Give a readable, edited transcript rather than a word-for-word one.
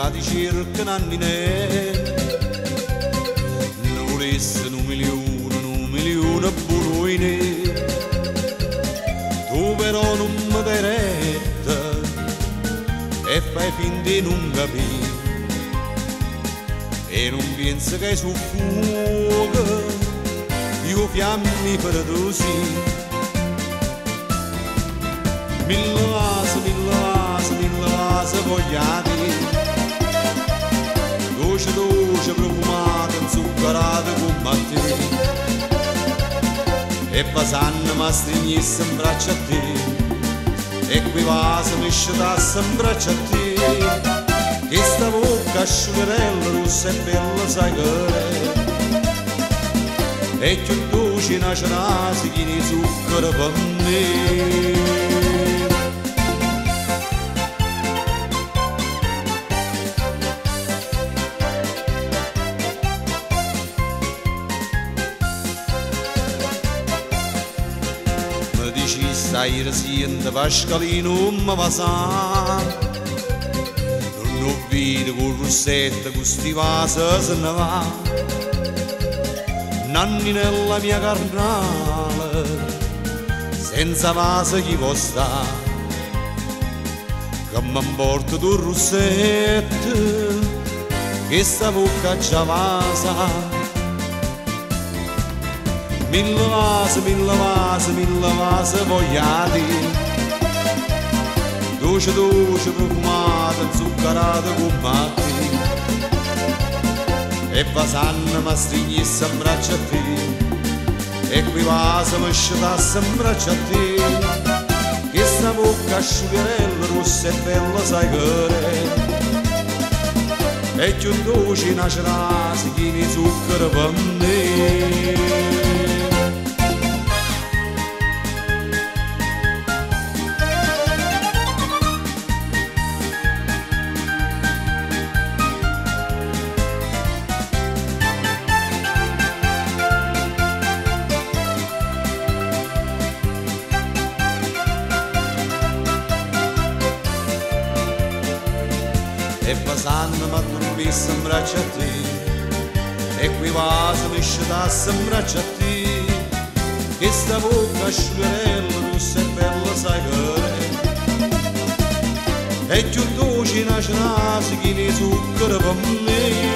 ti cercano anni ne. Ne volesse un milione buruine. Tu però non mi dai retta e fai finta di non capire. E non pensi che su fuoco io fiammi per tu sì. Mille vasi vogliati, dolce profumata, inzuccherata come te. E passando mi stringesse in braccio a te, e quei vasi mi scedasse in braccio a te. Che sta bocca asciugarella rossa e bella sai che è, e più dolce nasce nasi che ne zucchero per me. Dici stai resiente Pascalino ma va sa. Non vedo con Rossetta con sti vasi se ne va. Nanni nella mia carnale senza vasi chi può sta. Che m'importa tu Rossetta che sta bocca già vasa. Mille vasi vogliati, dolce profumata, zuccherata come te. E passando mi stringesse in braccio a te, e quei vasi mi scedasse in braccio a te. Che sta bocca asciugarella rossa e bella sai che è, e più dolce nasce nasi che ne zucchero per me. E passando mi addormisse in braccio a te, e quei vasi mi scedasse in braccio a te. Che sta bocca asciugarella rossa e bella sai che è, e più dolce nasce nasi che ne zucchero per me.